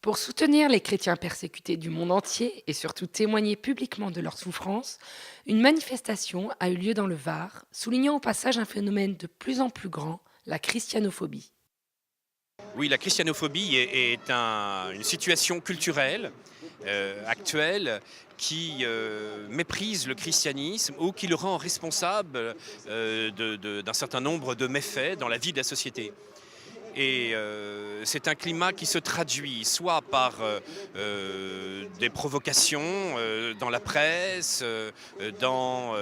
Pour soutenir les chrétiens persécutés du monde entier et surtout témoigner publiquement de leurs souffrances, une manifestation a eu lieu dans le Var, soulignant au passage un phénomène de plus en plus grand, la christianophobie. Oui, la christianophobie est une situation culturelle actuelle qui méprise le christianisme ou qui le rend responsable d'un certain nombre de méfaits dans la vie de la société. Et c'est un climat qui se traduit soit par des provocations dans la presse, dans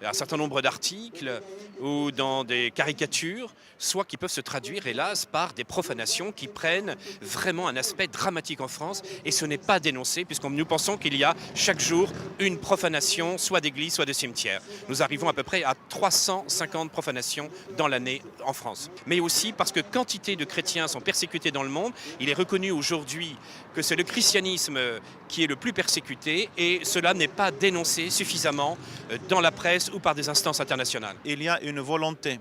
un certain nombre d'articles ou dans des caricatures, soit qui peuvent se traduire, hélas, par des profanations qui prennent vraiment un aspect dramatique en France. Et ce n'est pas dénoncé, puisque nous pensons qu'il y a chaque jour une profanation, soit d'église, soit de cimetière. Nous arrivons à peu près à 350 profanations dans l'année en France. Mais aussi parce que quantité de chrétiens sont persécutés dans le monde. Il est reconnu aujourd'hui que c'est le christianisme qui est le plus persécuté et cela n'est pas dénoncé suffisamment dans la presse ou par des instances internationales. Il y a une volonté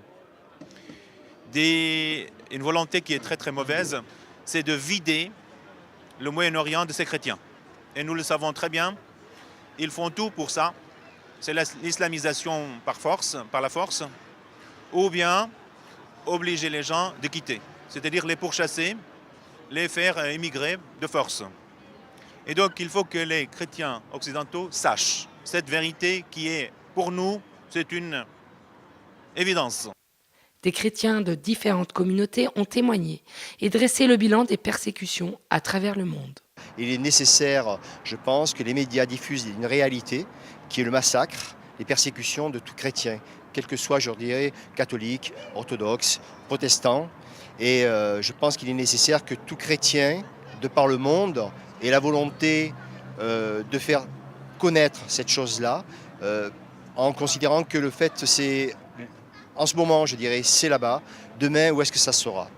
qui est très très mauvaise, c'est de vider le Moyen-Orient de ses chrétiens. Et nous le savons très bien, ils font tout pour ça. C'est l'islamisation par force, par la force, ou bien obliger les gens de quitter, c'est-à-dire les pourchasser, les faire émigrer de force. Et donc il faut que les chrétiens occidentaux sachent cette vérité qui est, pour nous, c'est une évidence. Des chrétiens de différentes communautés ont témoigné et dressé le bilan des persécutions à travers le monde. Il est nécessaire, je pense, que les médias diffusent une réalité qui est le massacre, les persécutions de tout chrétien, quel que soit, je dirais, catholique, orthodoxe, protestant. Et je pense qu'il est nécessaire que tout chrétien, de par le monde, ait la volonté de faire connaître cette chose-là, en considérant que le fait, c'est, en ce moment, je dirais, c'est là-bas. Demain, où est-ce que ça sera ?